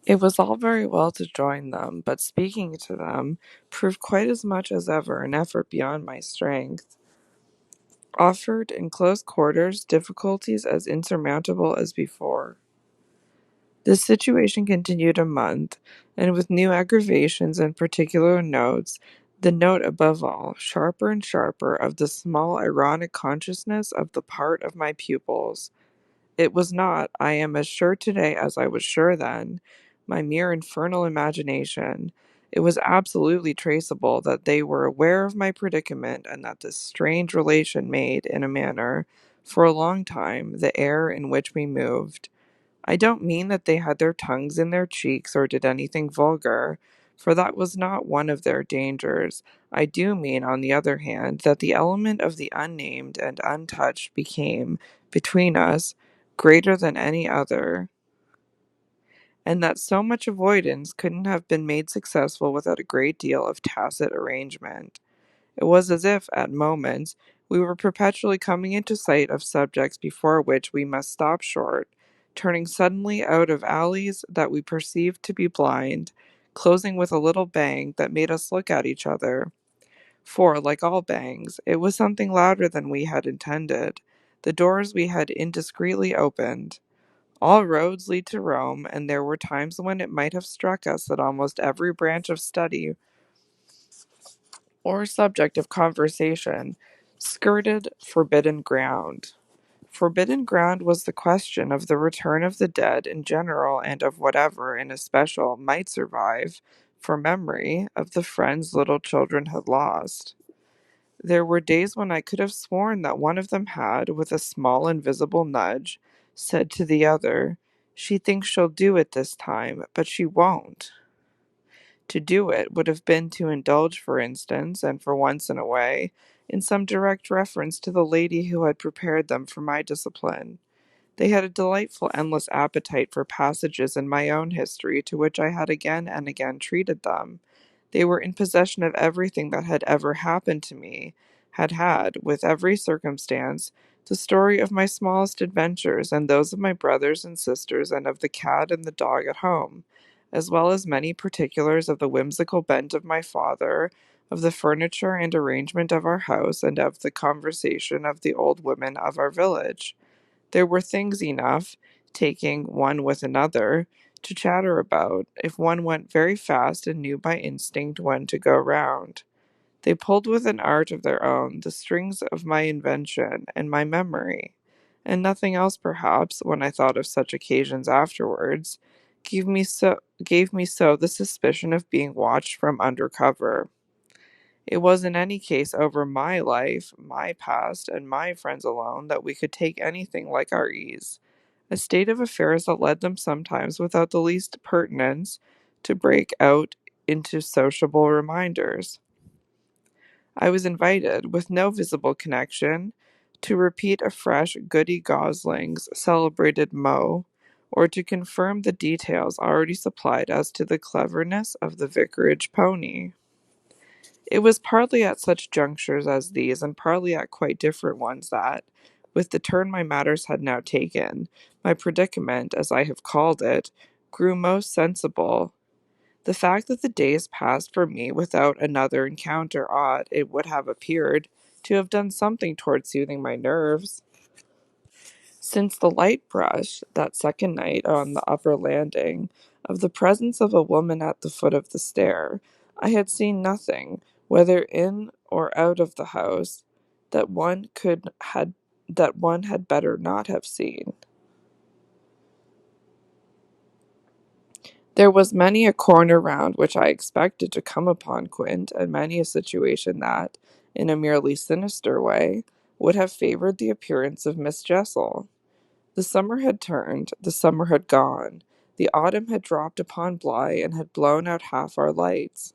It was all very well to join them, but speaking to them proved quite as much as ever an effort beyond my strength. Offered in close quarters difficulties as insurmountable as before. This situation continued a month, and with new aggravations and particular notes, the note above all, sharper and sharper, of the small ironic consciousness of the part of my pupils. It was not, I am as sure today as I was sure then, my mere infernal imagination. It was absolutely traceable that they were aware of my predicament, and that this strange relation made, in a manner, for a long time, the air in which we moved. I don't mean that they had their tongues in their cheeks or did anything vulgar, for that was not one of their dangers. I do mean, on the other hand, that the element of the unnamed and untouched became, between us, greater than any other, and that so much avoidance couldn't have been made successful without a great deal of tacit arrangement. It was as if, at moments, we were perpetually coming into sight of subjects before which we must stop short, turning suddenly out of alleys that we perceived to be blind, closing with a little bang that made us look at each other. For, like all bangs, it was something louder than we had intended. The doors we had indiscreetly opened. All roads lead to Rome, and there were times when it might have struck us that almost every branch of study or subject of conversation skirted forbidden ground. Forbidden ground was the question of the return of the dead in general, and of whatever, in especial, might survive, for memory, of the friends little children had lost. There were days when I could have sworn that one of them had, with a small invisible nudge, said to the other, "She thinks she'll do it this time, but she won't." To do it would have been to indulge, for instance, and for once in a way, in some direct reference to the lady who had prepared them for my discipline. They had a delightful endless appetite for passages in my own history to which I had again and again treated them. They were in possession of everything that had ever happened to me, had had, with every circumstance, the story of my smallest adventures, and those of my brothers and sisters, and of the cat and the dog at home, as well as many particulars of the whimsical bent of my father, of the furniture and arrangement of our house, and of the conversation of the old women of our village. There were things enough, taking one with another, to chatter about, if one went very fast and knew by instinct when to go round. They pulled with an art of their own the strings of my invention and my memory, and nothing else perhaps, when I thought of such occasions afterwards, gave me so the suspicion of being watched from under cover. It was in any case over my life, my past, and my friends alone that we could take anything like our ease, a state of affairs that led them sometimes, without the least pertinence, to break out into sociable reminders. I was invited, with no visible connection, to repeat afresh Goody Gosling's celebrated mot, or to confirm the details already supplied as to the cleverness of the vicarage pony. It was partly at such junctures as these, and partly at quite different ones, that, with the turn my matters had now taken, my predicament, as I have called it, grew most sensible. The fact that the days passed for me without another encounter ought, it would have appeared, to have done something toward soothing my nerves. Since the light brush, that second night on the upper landing, of the presence of a woman at the foot of the stair, I had seen nothing, whether in or out of the house, that one had better not have seen. There was many a corner round which I expected to come upon Quint, and many a situation that, in a merely sinister way, would have favoured the appearance of Miss Jessel. The summer had turned, the summer had gone, the autumn had dropped upon Bly and had blown out half our lights.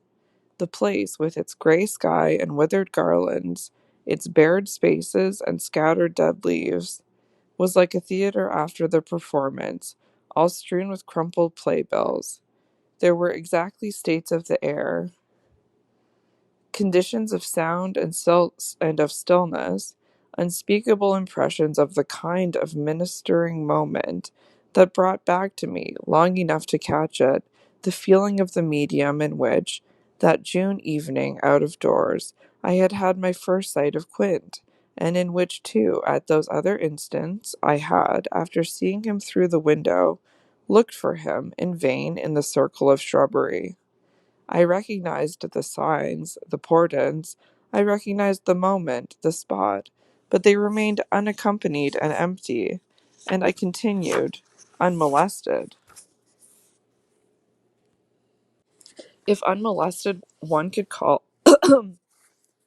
The place, with its grey sky and withered garlands, its bared spaces and scattered dead leaves, was like a theatre after the performance, all strewn with crumpled playbills. There were exactly states of the air, conditions of sound and of stillness, unspeakable impressions of the kind of ministering moment that brought back to me, long enough to catch it, the feeling of the medium in which, that June evening out of doors, I had had my first sight of Quint, and in which, too, at those other instants, I had, after seeing him through the window, looked for him in vain in the circle of shrubbery. I recognized the signs, the portents, I recognized the moment, the spot, but they remained unaccompanied and empty, and I continued, unmolested. If unmolested one could call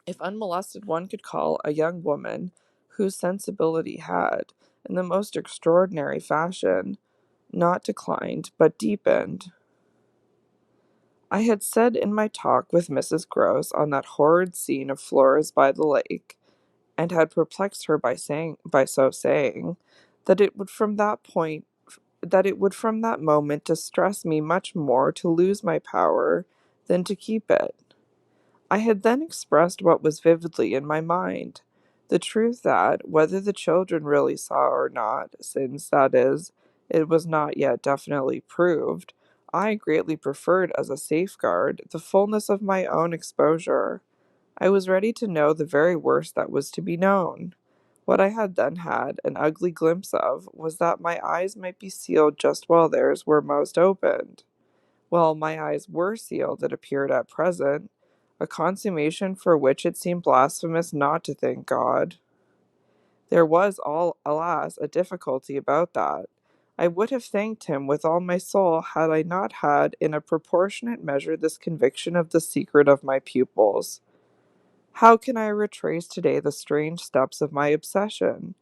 if unmolested one could call a young woman whose sensibility had, in the most extraordinary fashion, not declined, but deepened. I had said in my talk with Mrs. Gross on that horrid scene of Flora's by the lake, and had perplexed her by so saying, that it would from that moment distress me much more to lose my power than to keep it. I had then expressed what was vividly in my mind, the truth that, whether the children really saw or not, since, that is, it was not yet definitely proved, I greatly preferred as a safeguard the fullness of my own exposure. I was ready to know the very worst that was to be known. What I had then had an ugly glimpse of was that my eyes might be sealed just while theirs were most opened. Well, my eyes were sealed, it appeared at present, a consummation for which it seemed blasphemous not to thank God. There was, alas, a difficulty about that. I would have thanked him with all my soul had I not had in a proportionate measure this conviction of the secret of my pupils. How can I retrace today the strange steps of my obsession?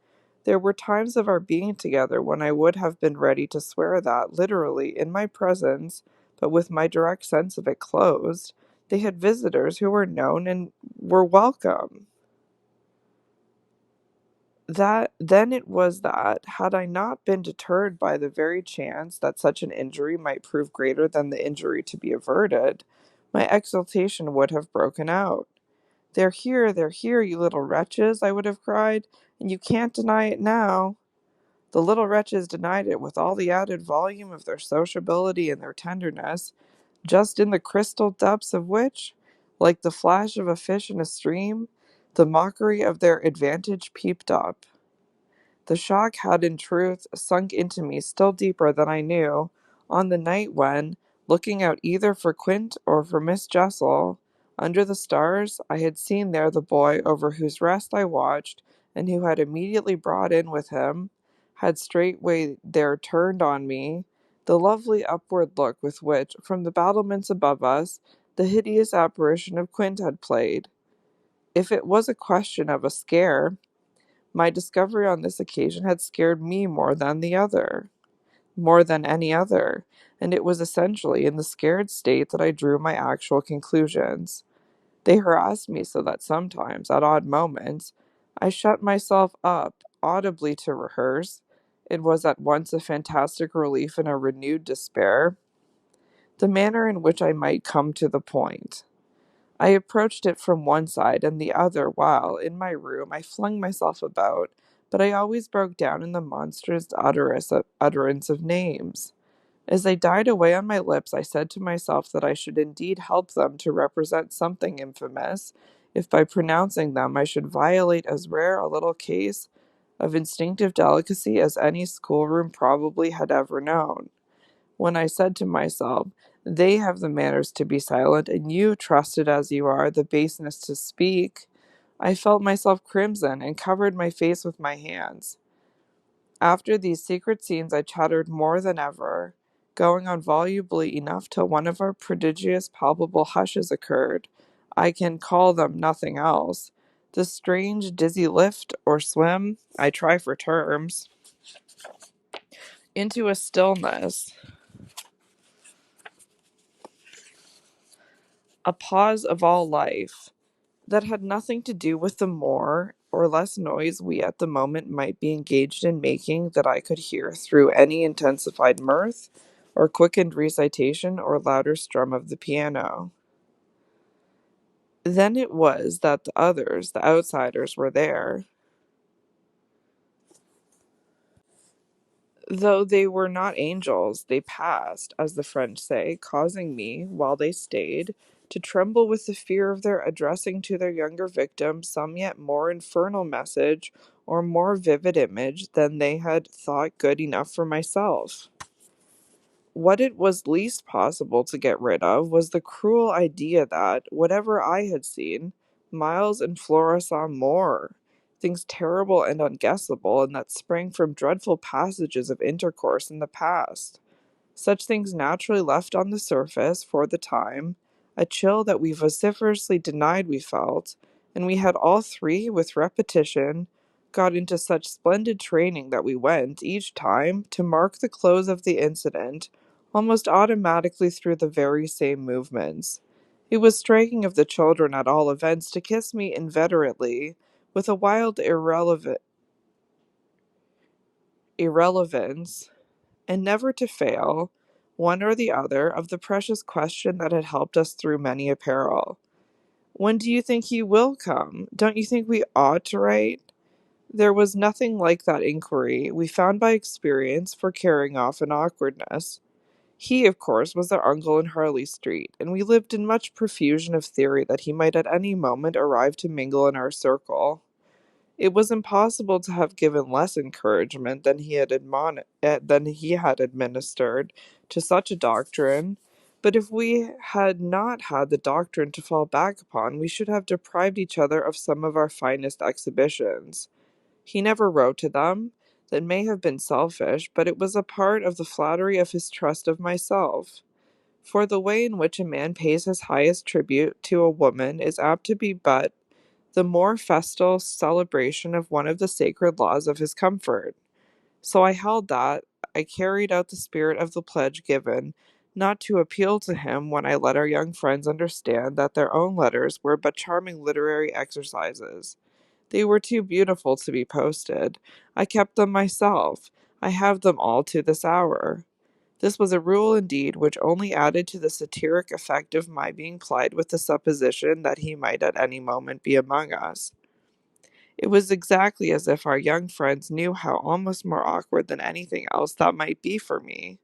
There were times of our being together when I would have been ready to swear that, literally, in my presence, but with my direct sense of it closed, they had visitors who were known and were welcome. That then it was that, had I not been deterred by the very chance that such an injury might prove greater than the injury to be averted, my exultation would have broken out. They're here, you little wretches, I would have cried, and you can't deny it now. The little wretches denied it with all the added volume of their sociability and their tenderness, just in the crystal depths of which, like the flash of a fish in a stream, the mockery of their advantage peeped up. The shock had in truth sunk into me still deeper than I knew, on the night when, looking out either for Quint or for Miss Jessel, under the stars, I had seen there the boy over whose rest I watched, and who had immediately brought in with him, had straightway there turned on me, the lovely upward look with which, from the battlements above us, the hideous apparition of Quint had played. If it was a question of a scare, my discovery on this occasion had scared me more than any other, and it was essentially in the scared state that I drew my actual conclusions. They harassed me so that sometimes, at odd moments, I shut myself up audibly to rehearse. It was at once a fantastic relief and a renewed despair, the manner in which I might come to the point. I approached it from one side and the other while, in my room, I flung myself about, but I always broke down in the monstrous utterance of names. As they died away on my lips, I said to myself that I should indeed help them to represent something infamous, if by pronouncing them I should violate as rare a little case of instinctive delicacy as any schoolroom probably had ever known. When I said to myself, they have the manners to be silent, and you, trusted as you are, the baseness to speak, I felt myself crimson, and covered my face with my hands. After these secret scenes I chattered more than ever, going on volubly enough till one of our prodigious palpable hushes occurred. I can call them nothing else. The strange dizzy lift, or swim, I try for terms, into a stillness, a pause of all life, that had nothing to do with the more or less noise we at the moment might be engaged in making, that I could hear through any intensified mirth, or quickened recitation, or louder strum of the piano. Then it was that the others, the outsiders, were there. Though they were not angels, they passed, as the French say, causing me, while they stayed, to tremble with the fear of their addressing to their younger victim some yet more infernal message or more vivid image than they had thought good enough for myself. What it was least possible to get rid of was the cruel idea that, whatever I had seen, Miles and Flora saw more, things terrible and unguessable, and that sprang from dreadful passages of intercourse in the past. Such things naturally left on the surface, for the time, a chill that we vociferously denied we felt, and we had all three, with repetition, got into such splendid training that we went, each time, to mark the close of the incident, almost automatically through the very same movements. It was striking of the children, at all events, to kiss me inveterately, with a wild irrelevance, and never to fail, one or the other, of the precious question that had helped us through many a peril. When do you think he will come? Don't you think we ought to write? There was nothing like that inquiry, we found by experience, for carrying off an awkwardness. He, of course, was our uncle in Harley Street, and we lived in much profusion of theory that he might at any moment arrive to mingle in our circle. It was impossible to have given less encouragement than he had administered to such a doctrine, but if we had not had the doctrine to fall back upon, we should have deprived each other of some of our finest exhibitions. He never wrote to them. That may have been selfish, but it was a part of the flattery of his trust of myself. For the way in which a man pays his highest tribute to a woman is apt to be but the more festal celebration of one of the sacred laws of his comfort. So I held that I carried out the spirit of the pledge given, not to appeal to him when I let our young friends understand that their own letters were but charming literary exercises. They were too beautiful to be posted. I kept them myself. I have them all to this hour. This was a rule indeed which only added to the satiric effect of my being plied with the supposition that he might at any moment be among us. It was exactly as if our young friends knew how almost more awkward than anything else that might be for me.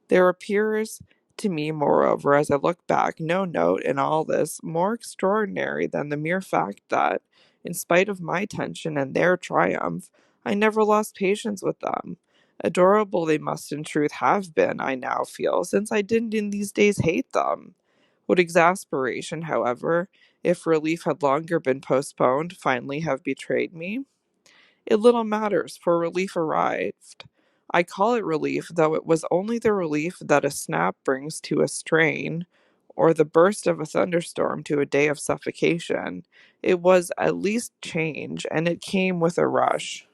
There appears to me, moreover, as I look back, no note in all this more extraordinary than the mere fact that, in spite of my tension and their triumph, I never lost patience with them. Adorable they must in truth have been, I now feel, since I didn't in these days hate them. Would exasperation, however, if relief had longer been postponed, finally have betrayed me? It little matters, for relief arrived. I call it relief, though it was only the relief that a snap brings to a strain, or the burst of a thunderstorm to a day of suffocation. It was at least change, and it came with a rush.